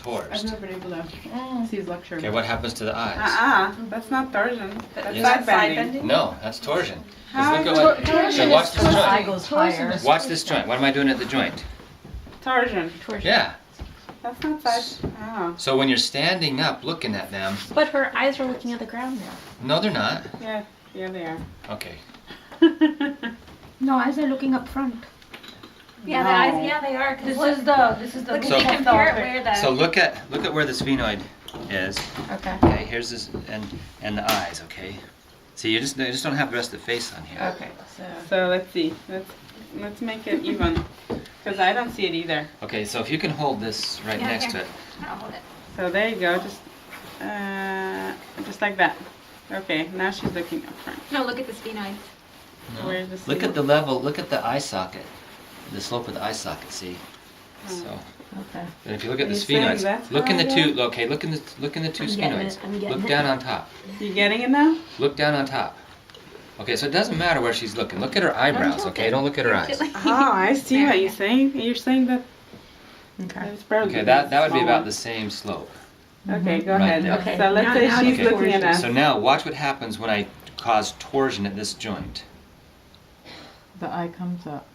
torged. I've never been able to see his lecture. Okay, what happens to the eyes? That's not torsion. That's Yes. side bending. No, that's torsion. 'Cause How look is at what, torsion so watch this The eye joint. goes higher. Watch this joint. What am I doing at the joint? Torsion. Yeah. That's not side. Oh. So when you're standing up looking at them, But her eyes are looking at the ground now. no, they're not. Yeah. Yeah, they are. Okay. No, eyes are looking up front. Yeah, No. the eyes. Yeah, they are. This Cause is the look, So- if you compare it where the. So look at where the sphenoid is. Okay. Okay, here's this and the eyes. Okay. See, you just don't have the rest of the face on here. Okay. So let's see. Let's make it even, because I don't see it either. Okay, so if you can hold this right Yeah, next here. to it. I'll hold it. So there you go. Just like that. Okay. Now she's looking up front. No, look at the sphenoid. Where's the Look sphenoid? at the level. Look at the eye socket. The slope of the eye socket. See. So. Okay. And if you look at the You're saying sphenoids, that's look in the higher? two. Okay, look in the two I'm getting sphenoids. it, I'm getting Look it. down on top. You getting it now? Look down on top. Okay, so it doesn't matter where she's looking. Look at her eyebrows. Okay, don't look at her eyes. Oh, I see what you're saying. You're saying that Okay. it's probably Okay, that would be smaller. about the same slope. Okay, go Right ahead. there. Okay, So let's now- say now she's it's looking at us. So now watch what happens when I cause torsion at this joint. The eye comes up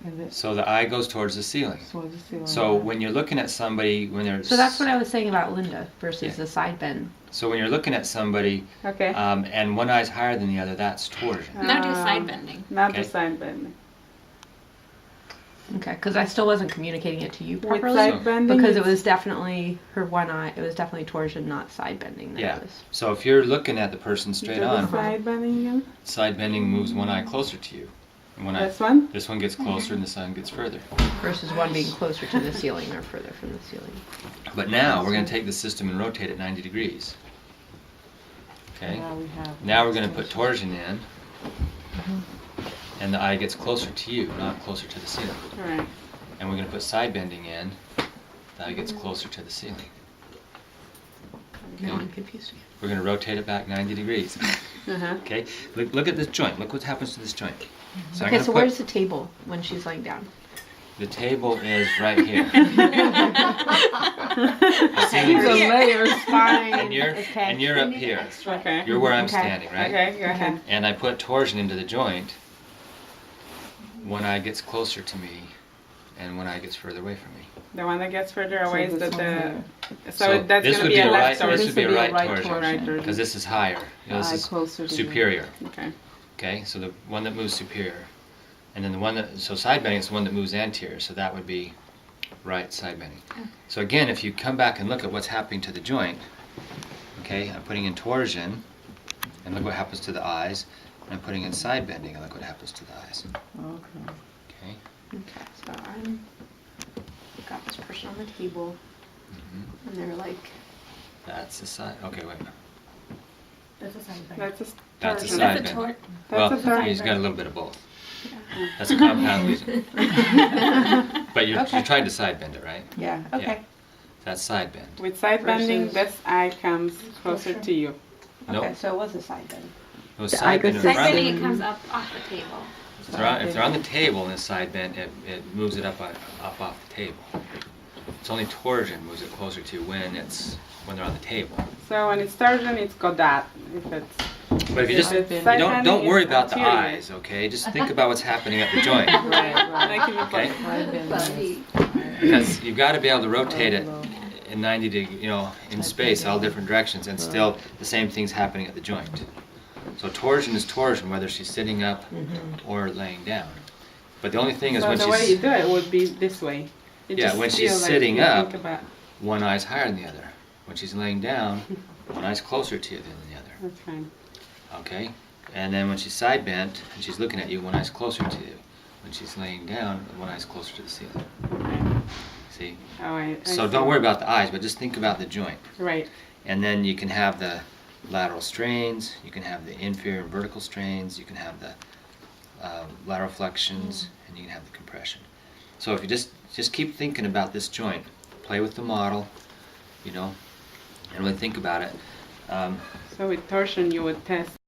and it So the eye goes towards the ceiling. towards the ceiling. So when you're looking at somebody, when they're So that's what I was saying about Linda versus Yeah. the side bend. so when you're looking at somebody, Okay. and one eye's higher than the other, that's torsion. Now do side Um, bending. Not Okay. the side bending. Okay, because I still wasn't communicating it to you With properly. side bending, Because it it's- was definitely her one eye. It was definitely torsion, not side bending. That Yeah. it was. So if you're looking at the person straight Do the on, side bending again. side bending moves one eye closer to you. And one eye, This one. this one gets closer and this one gets further. Versus one being closer to the ceiling or further from the ceiling. But now we're going to take the system and rotate it 90 degrees. Okay? Now we have. Now we're going to put torsion in. And the eye gets closer to you, not closer to the ceiling. All right. And we're going to put side bending in. The eye gets closer to the ceiling. Now I'm confused again. We're going to rotate it back 90 degrees. Uh-huh. Okay? Look at this joint. Look what happens to this joint. So I'm Okay, gonna so put- where's the table when she's laying down? The table is right here. He's a layer spine. And you're up here. Okay. You're where I'm Okay. standing, right? Okay, go ahead. And I put torsion into the joint. One eye gets closer to me, and one eye gets further away from me. The one that gets further away is this the. one here. So that's this gonna would be a a right. left This torsion. would be a right right torsion, Right torsion. because this is higher. You know, The eye this closer is to you. superior. Okay. Okay, so the one that moves superior, and then the one that side bending is the one that moves anterior. So that would be right side bending. So again, if you come back and look at what's happening to the joint, okay, I'm putting in torsion, and look what happens to the eyes. And I'm putting in side bending, and look what happens to the eyes. Okay. Okay. Okay, so I'm got this person on the table, and they're like, That's the side. Okay, wait. "That's a side bend." That's a That's a torsion. side That's a bend. That's Well, a torsion. he's got a little bit of both. That's a compound lesion. But you're trying to side bend it, right? Yeah. Okay. That's side bend. With side bending, Versus- this eye comes closer to you. Nope. Okay, so it was a side bend. It was The side eye bend. goes If Side they're on bending, the- it comes up off the table. if they're on the table in this side bend, it moves it up off the table. It's only torsion moves it closer to when they're on the table. So when it's torsion, it's got that. If it's But if you just If it's you side don't bending, worry it's about the anterior. eyes, okay? Just think about what's happening at the joint, Making it okay? Side bend is Because you've got to be able to rotate it below. in 90 degree, in space, all different directions, and still the same thing's happening at the joint. So torsion is torsion, whether she's sitting up or laying down. But the only thing is So when the way you she's do it would be this way. It Yeah, just when she's feels like sitting you up, think about- one eye's higher than the other. When she's laying down, one eye's closer to you than the other. That's fine. Okay? And then when she's side bent and she's looking at you, one eye's closer to you. When she's laying down, one eye's closer to the ceiling. Okay. See? Oh, I So see. don't worry about the eyes, but just think about the joint. Right. And then you can have the lateral strains, you can have the inferior and vertical strains, you can have the lateral flexions, and you can have the compression. So if you just keep thinking about this joint, play with the model, and really think about it. So with torsion, you would test